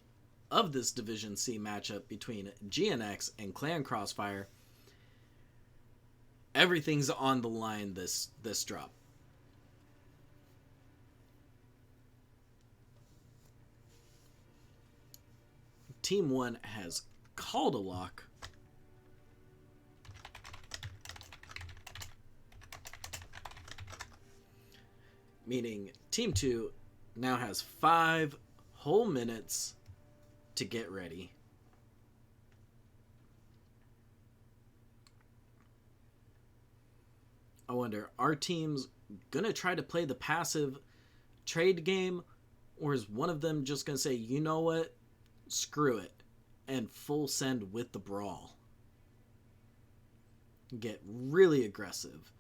of this Division C matchup between GNX and Clan Crossfire. Everything's on the line this drop. Team 1 has called a lock. Meaning Team 2 now has 5 whole minutes to get ready. I wonder, are teams gonna try to play the passive trade game, or is one of them just gonna say, you know what, screw it, and full send with the brawl? Get really aggressive.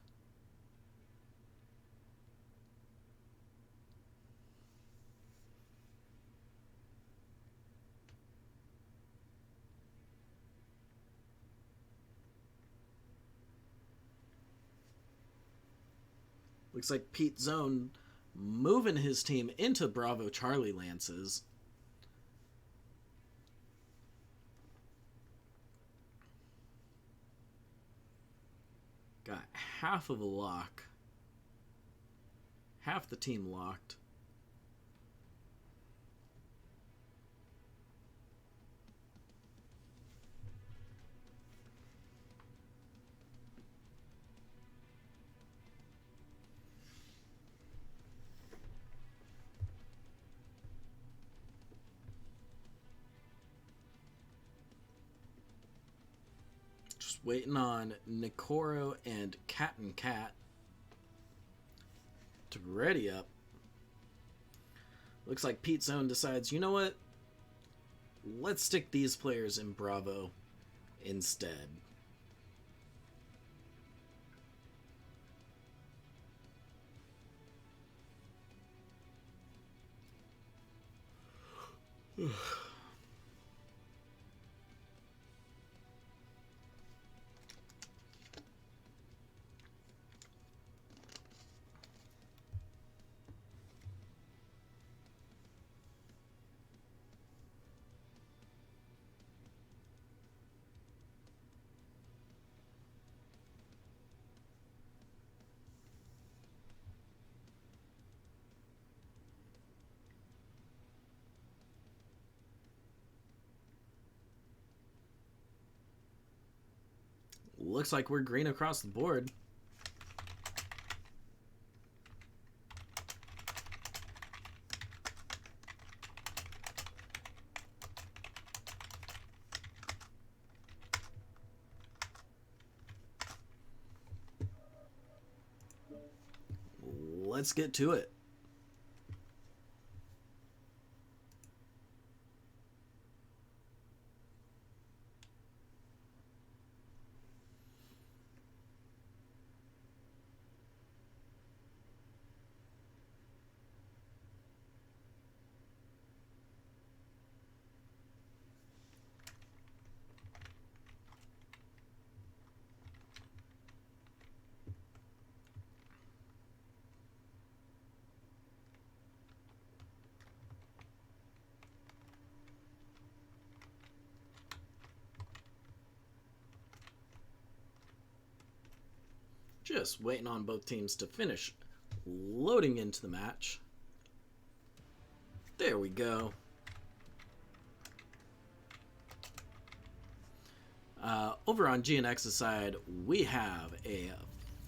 Looks like Pete Zone moving his team into Bravo Charlie Lances. Got half of a lock. Half the team locked. Just waiting on Nikoro and Cat. to ready up. Looks like Pete Zone decides, you know what? Let's stick these players in Bravo instead. Looks like we're green across the board. Let's get to it. Just waiting on both teams to finish loading into the match. There we go. Over on GNX's side, we have a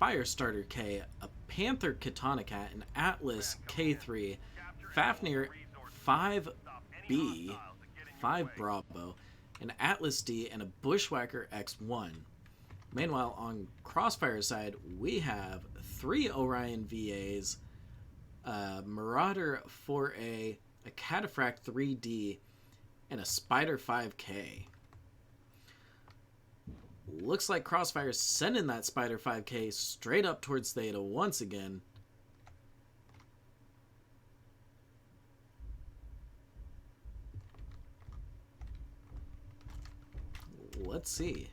Firestarter K, a Panther Katana Cat, an Atlas K3, Fafnir 5B, 5 Bravo, an Atlas D, and a Bushwhacker X1. Meanwhile, on Crossfire's side, we have 3 Orion VAs, a Marauder 4A, a Cataphract 3D, and a Spider 5K. Looks like Crossfire's sending that Spider 5K straight up towards Theta once again. Let's see.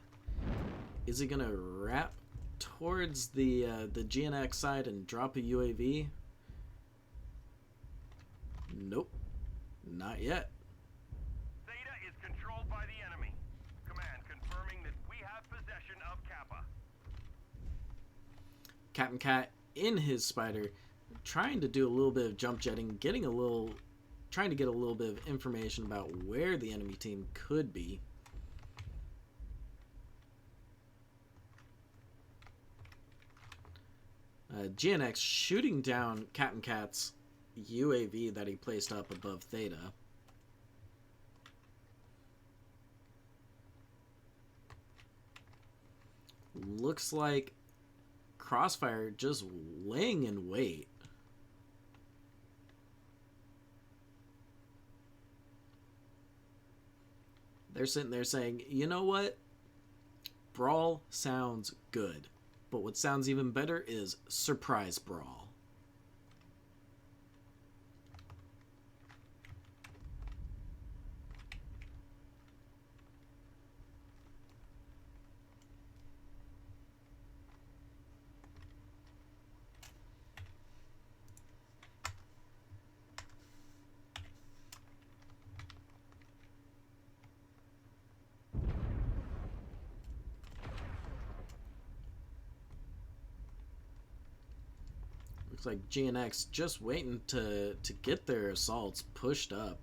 Is he gonna wrap towards the GNX side and drop a UAV? Nope, not yet. Theta is controlled by the enemy. Command confirming that we have possession of Kappa. Captain Cat in his Spider, trying to do a little bit of jump jetting, trying to get a little bit of information about where the enemy team could be. GNX shooting down Captain Cat's UAV that he placed up above Theta. Looks like Crossfire just laying in wait. They're sitting there saying, you know what? Brawl sounds good. But what sounds even better is Surprise Brawl. Looks like GNX just waiting to get their assaults pushed up.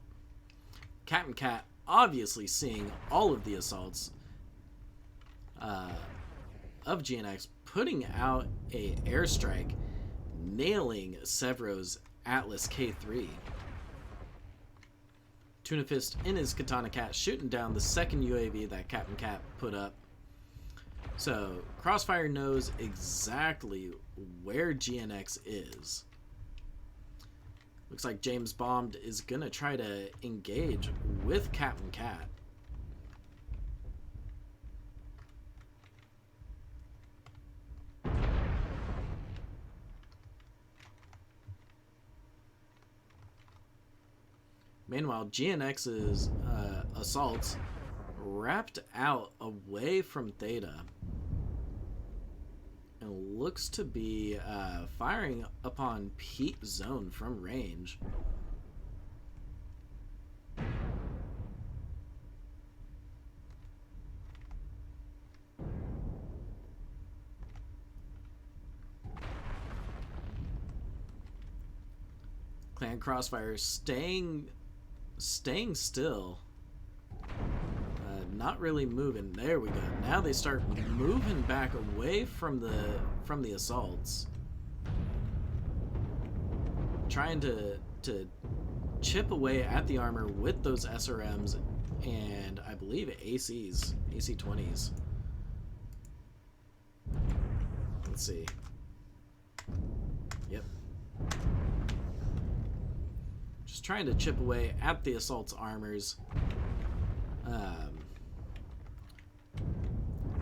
Captain Cat obviously seeing all of the assaults of GNX, putting out a airstrike, nailing Sevro's Atlas K3. Tuna Fist in his Katana Cat shooting down the second UAV that Captain Cat put up. So Crossfire knows exactly where GNX is. Looks like James Bond is gonna try to engage with Captain Cat. Meanwhile, GNX's assaults wrapped out away from Theta. And looks to be firing upon Pete Zone from range. Clan Crossfire staying still. Not really moving. There we go. Now they start moving back away from the assaults. Trying to chip away at the armor with those SRMs and I believe ACs, AC-20s. Let's see. Yep. Just trying to chip away at the assault's armors.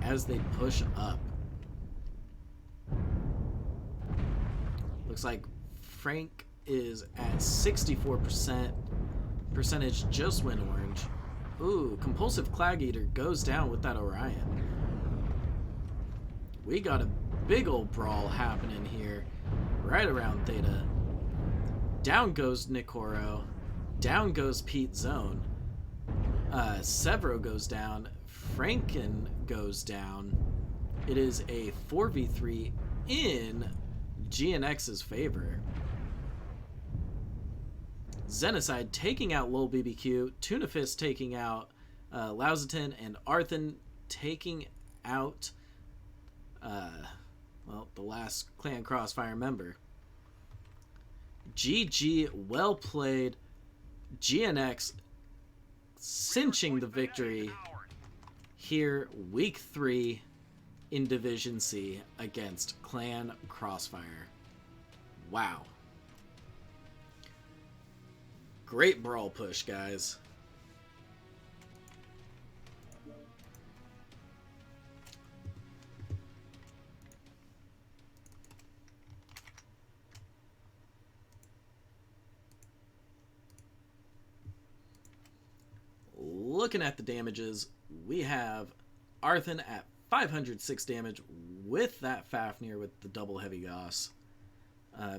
As they push up. Looks like Frank is at 64%. Percentage just went orange. Ooh, Compulsive Clag Eater goes down with that Orion. We got a big old brawl happening here. Right around Theta. Down goes Nikoro. Down goes Pete Zone. Severo goes down. Franken goes down. It is a 4v3 in GNX's favor. Xenocide taking out Lil BBQ. Tuna Fist taking out Lausiton. And Arthen taking out well, the last Clan Crossfire member. GG, well played. GNX cinching the victory here, week 3 in Division C against Clan Crossfire. Wow. Great brawl push, guys. Looking at the damages, we have Arthen at 506 damage with that Fafnir with the double heavy Gauss.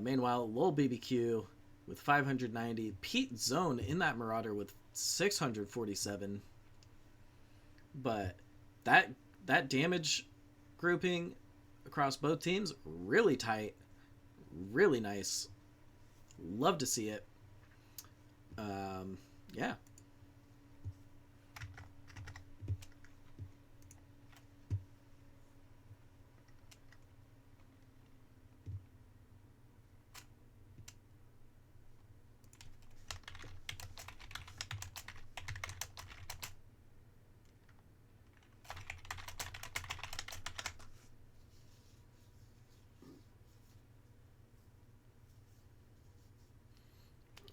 Meanwhile, Lil BBQ with 590. Pete Zone in that Marauder with 647. But that damage grouping across both teams, really tight. Really nice. Love to see it. Yeah.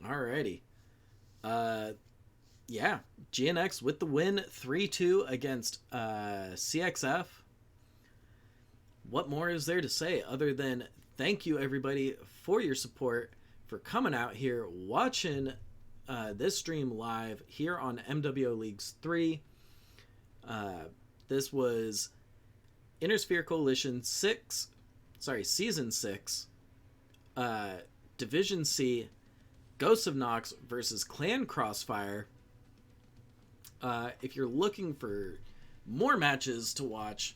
Alrighty. Yeah, GNX with the win, 3-2 against CXF. What more is there to say other than thank you everybody for your support, for coming out here, watching this stream live here on MWO Leagues 3. This was Intersphere Coalition Season 6, Division C, Ghosts of Nox versus Clan Crossfire. If you're looking for more matches to watch,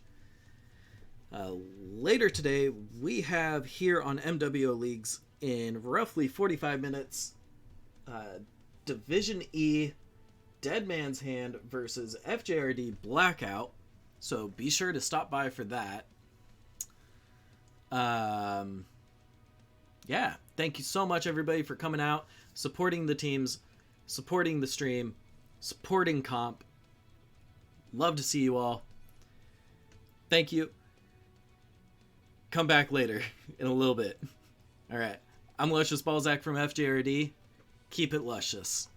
later today we have here on MWO Leagues in roughly 45 minutes Division E Dead Man's Hand versus FJRD Blackout. So be sure to stop by for that. Yeah, thank you so much everybody for coming out, supporting the teams, supporting the stream, supporting comp. Love to see you all. Thank you. Come back later in a little bit. All right. I'm Luscious Balzac from FJRD. Keep it luscious.